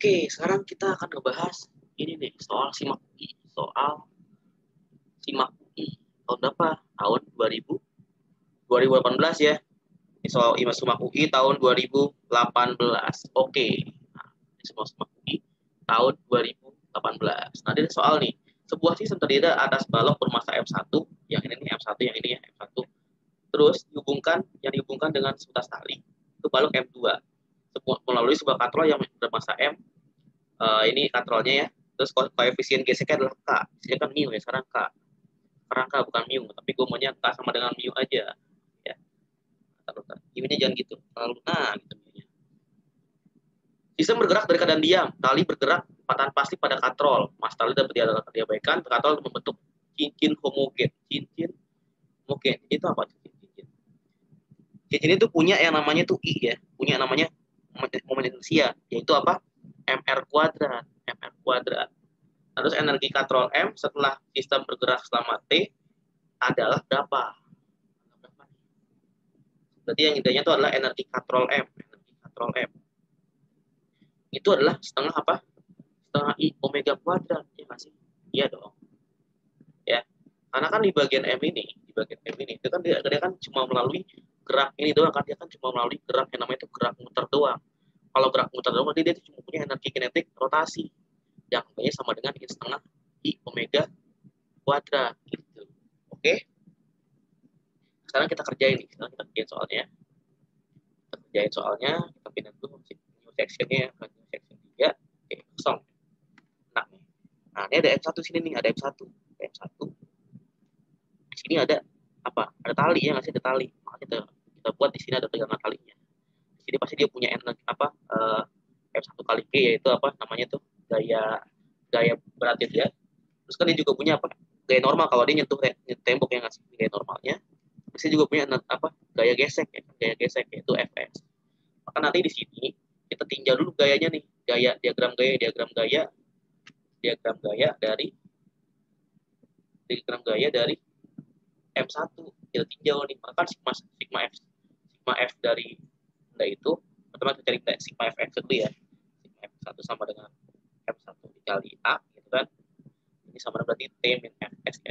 Oke, sekarang kita akan ngebahas ini nih, soal SIMAK UI. Soal SIMAK UI. Tahun berapa? Tahun 2018 ya. Ini soal SIMAK UI tahun 2018. Oke. Nah, ini semua SIMAK UI tahun 2018. Nah, ini soal nih. Sebuah sistem terdiri atas balok bermassa M1, yang ini nih M1, yang ini ya M1. Terus yang dihubungkan dengan sebutas tali ke balok M2 melalui sebuah katrol yang bermassa M. Ini katrolnya ya. Terus koefisien geseknya adalah K. Ini kan mu ya, sekarang K. Sekarang K bukan mu, tapi gue maunya K sama dengan mu aja. Ya. Ini jangan gitu. Lalu gitu. Sistem bergerak dari keadaan diam. Tali bergerak patahan pasti pada katrol. Mas tali dapat diabaikan. Katrol membentuk cincin homogen. Cincin homogen. Itu apa? Cincin itu punya yang namanya tuh I ya. Punya yang namanya momen inersia. Yaitu apa? MR kuadrat. MR kuadrat. Terus energi katrol M setelah sistem bergerak selama T adalah berapa? Berarti yang intinya itu adalah energi katrol M. Energi katrol M. Itu adalah setengah apa? Setengah I omega kuadrat. Ya nggak sih? Iya dong. Ya. Karena kan di bagian M ini, itu kan dia kan cuma melalui gerak ini doang kan. Dia kan cuma melalui gerak yang namanya itu gerak muter doang. Kalau gerak muter doang, berarti dia cuma punya energi kinetik rotasi. Yang namanya sama dengan I setengah I omega kuadrat. Gitu. Oke? Sekarang kita kerjain nih. Sekarang kita kerjain soalnya. Kita pindah dulu new sectionnya ke new section 3. Oke, kosong. Nah, ini ada M1 sini nih, ada M1. Di sini ada apa? Ada tali ya, nggak sih? Ada tali. Makanya kita buat di sini ada tegangan talinya. Di sini pasti dia punya energi apa? M1 kali G, yaitu apa namanya tuh? Gaya beratnya dia. Terus kan dia juga punya apa? Gaya normal kalau dia nyentuh tembok yang ngasih gaya normalnya. Terus dia juga punya apa? Gaya gesek ya, yaitu Fs. Maka nanti di sini kita tinjau dulu gayanya nih, diagram gaya dari M1 kita tinjau nih. Maka sigma F dari benda itu, pertama kita cari sigma Fx dulu ya. Sigma F1 sama dengan M1 dikali A gitu kan. Ini sama berarti T min Fs T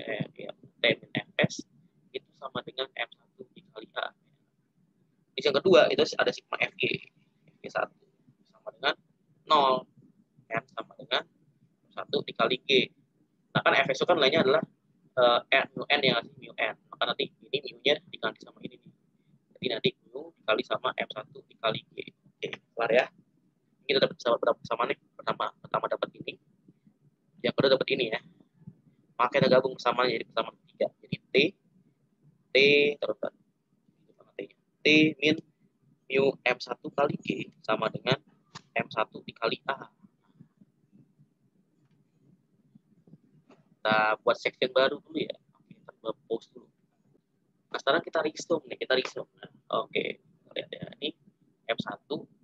min Fs itu sama dengan M1 dikali A. Yang kedua itu ada sigma Fg. Fg1 sama dengan 0. M sama dengan 1 dikali G. Nah kan Fs itu kan lainnya adalah mu n yang ngasih mu n. Maka nanti ini mu-nya diganti sama ini nih. Jadi nanti mu dikali sama M1 dikali G. Oke, kelar ya. Kita dapat berapa persamaan nih? Pertama dapat ini. Yang kedua dapat ini ya. Maka kita gabung persamaan jadi persamaan ketiga. Jadi T terus T min mu M1 kali G sama dengan M1 dikali A. Kita buat section baru dulu ya. Oke, kita buat post dulu. Nah, sekarang kita resume nih, Nah, oke, lihat ya, ini M1.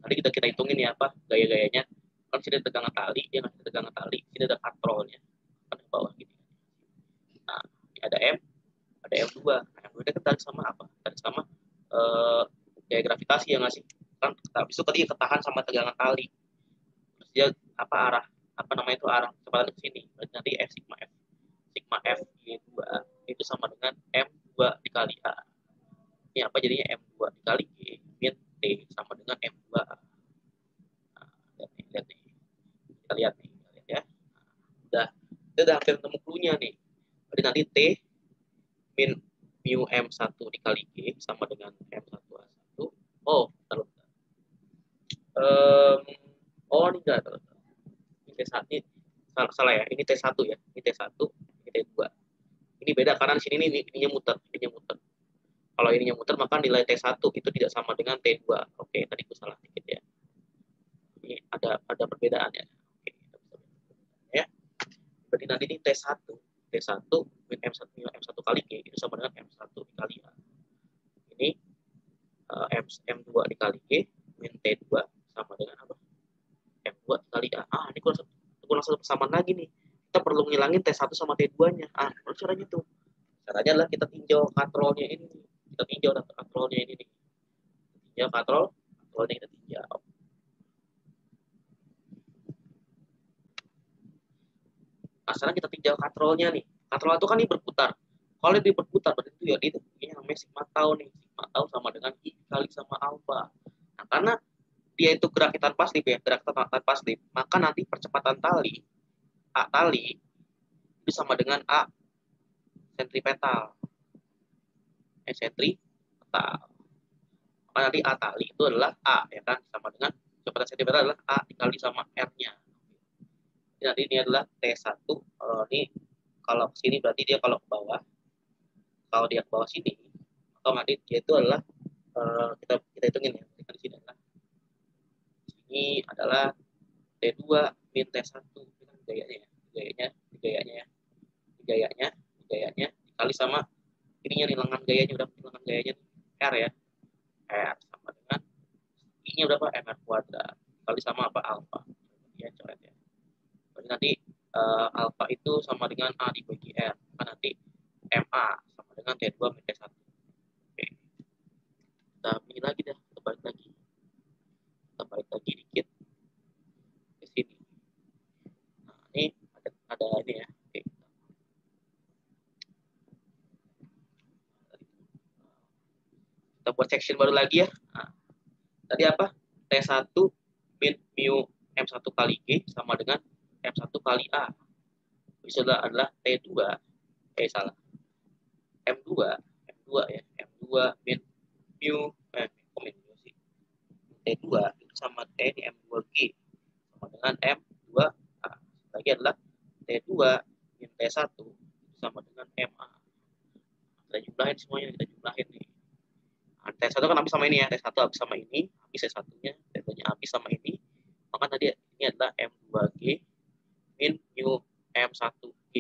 Nanti kita hitungin ya apa gaya-gayanya. Kan sini ada tegangan tali, dia ngasih tegangan tali, sini ada katrolnya. Kan di bawah gini. Nah, ini ada M2. Nah, M2 kan tarik sama apa? Tarik sama gaya gravitasi yang ngasih. Kan habis itu tadi ketahan sama tegangan tali. Terus dia arah arah kecepatan ke sini. Berarti nanti sigma F G2 itu sama dengan M2 dikali A. Ini apa jadinya M2 dikali G min T sama dengan M2A. Nah, lihat nih. Kita lihat ya. Nah, kita udah hampir ketemu clue-nya nih. Berarti nanti T min mu M1 dikali G sama dengan M1A1. Oh, bentar. Ini enggak. Ini T1. Salah ya. Ini T1 ya. Ini T1, ini T2. Ini beda karena di sini ininya muter. Kalau ininya muter maka nilai T1 itu tidak sama dengan T2. Oke, tadi aku salah dikit ya. Ini ada perbedaan ya. Oke, ya. Berarti nanti ini T1 min M1 kali G itu sama dengan M1 dikali A. Ini M2 dikali G min T2 sama dengan apa? M2 dikali A. Ini kurang satu persamaan lagi nih. Kita perlu ngilangin T1 sama T2-nya. Menurut caranya tuh. Caranya adalah kita tinjau katrolnya ini. Kita tinjau katrolnya ini nih. Tinjau katrolnya kita tinjau. Nah, sekarang kita tinjau katrolnya nih. Katrol itu kan ini berputar. Kalau dia berputar, berarti itu ya itu ini namanya sigma tau nih. Sigma tau sama dengan I kali sama alfa. Nah, karena dia itu gerakan tanpa slip ya, gerakan tanpa slip, maka nanti percepatan tali A tali itu sama dengan A sentripetal. Sentripetal. Maka nanti A tali itu adalah A ya kan, sama dengan percepatan sentripetal adalah A dikali sama R-nya. Jadi ini adalah T1. Ini kalau ke sini berarti dia kalau ke bawah. Kalau dia ke bawah sini, atau nanti dia itu adalah kita hitungin ya. Di sini adalah ini adalah T2 min T1 itu kan gayanya dikali sama ininya nih lengan gayanya udah lengan gayanya R ya. R sama dengan I-nya berapa? MR kuadrat dikali sama apa? Alfa. Ya, coret ya. Berarti nanti alfa itu sama dengan A dibagi R. Maka nanti MA sama dengan T2 min T1. Oke. Kita pilih lagi dah, kita balik lagi dikit ke sini. Nah, ini ada ini ya. Oke. Kita buat section baru lagi ya. Nah, tadi apa? T1 min mu M1 kali G sama dengan M1 kali A. Bisa adalah T2 salah. M2 ya. M2 min mu sih. T2 itu sama T ini M2G sama dengan M2A. Lagi adalah T2 min T1 sama dengan MA. Kita jumlahin semuanya, kita jumlahin nih. Nah, T1 kan habis sama ini ya, T1 habis sama ini, habis T1-nya, T2-nya habis sama ini. Maka tadi ini adalah M2G min mu M1G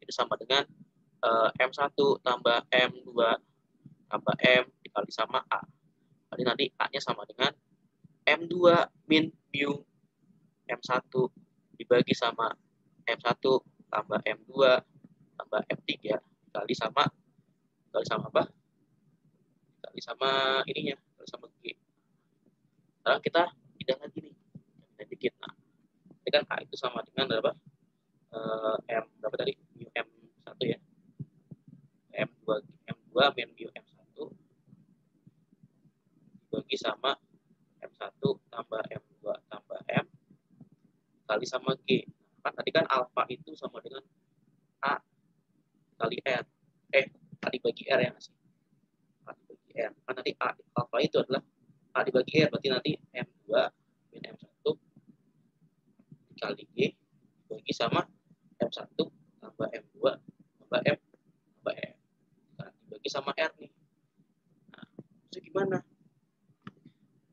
itu sama dengan M1 tambah M2 tambah M dikali sama A. Jadi nanti A-nya sama dengan M2 min mu M1 dibagi sama M1 tambah M2 tambah M3 dikali sama apa? Dikali sama ininya, dikali sama G. Sekarang kita pindah lagi nih. Pindah dikit. Nah, ini kan A itu sama dengan berapa? M berapa tadi? Mu M1 ya. M2 min mu M1 dibagi sama M1 tambah M2 tambah M kali sama G. Kan tadi kan alfa itu sama dengan A kali R. A dibagi R ya sih. A dibagi R. Kan nanti alfa itu adalah A dibagi R. Berarti nanti M2 min M1 dikali G dibagi sama M1 tambah M2 tambah M tambah M. Nah, dibagi sama R nih. Nah, itu gimana?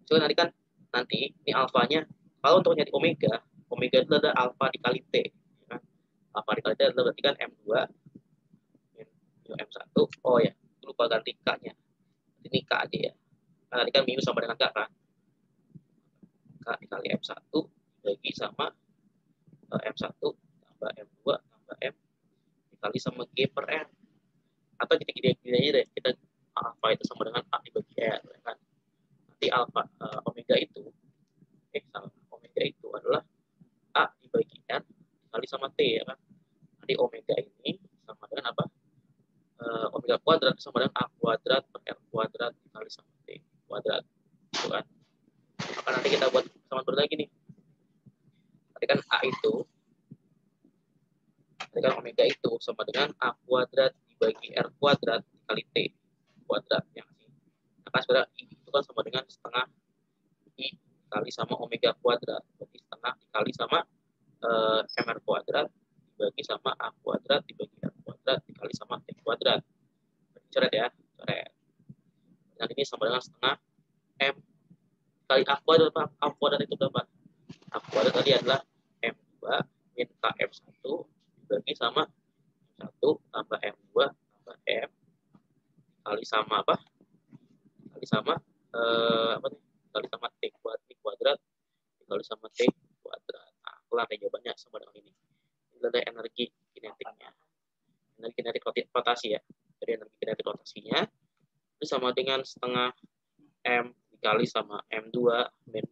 So, nanti ini alfanya, kalau untuk nyari omega itu adalah alfa dikali T. Ya kan? Alfa dikali T adalah berarti kan M2 min M1. Oh ya, lupa ganti K-nya. Ini K aja ya. Nah, tadi kan mu sama dengan K kan. K dikali M1 dibagi sama M1 tambah M2 tambah M dikali sama G per R. Atau kita gini aja deh, kita alfa itu sama dengan A dibagi R. Ya kan? Nanti alfa omega itu omega itu adalah A dibagi R dikali sama T ya kan. Nanti omega ini sama dengan apa? Omega kuadrat sama dengan A kuadrat per R kuadrat dikali sama T kuadrat. Itu kan. Maka nanti kita buat sama baru lagi nih. Tadi kan A itu, tadi kan omega itu sama dengan A kuadrat dibagi R kuadrat dikali T kuadrat. Yang ini. Maka sebenarnya I itu kan sama dengan setengah I dikali sama omega kuadrat. Berarti setengah dikali sama MR kuadrat dibagi sama A kuadrat dibagi R kuadrat dikali sama T kuadrat. Coret ya, coret. Dan ini sama dengan setengah M kali A kuadrat. A kuadrat itu berapa? A kuadrat tadi adalah M2 min KM1 dibagi sama M1 tambah M2 tambah M kali sama apa? Kali sama apa nih? Kali sama T kuadrat dikali sama T kuadrat. Nah, kelar jawabannya sama dengan ini. Ini adalah energi kinetiknya. Energi kinetik rotasi ya. Jadi energi kinetik rotasinya itu sama dengan setengah M dikali sama M2 min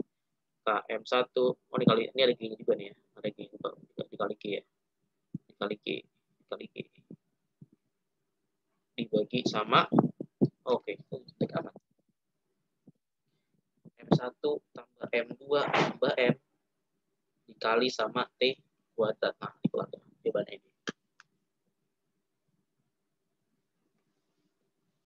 KM1. Oh, ini ada G juga nih ya. Ada G juga dikali G ya. dikali G dibagi sama oke, tek aman. M1 tambah M2 tambah M dikali sama T kuadrat. Nah, itu jawabannya ini.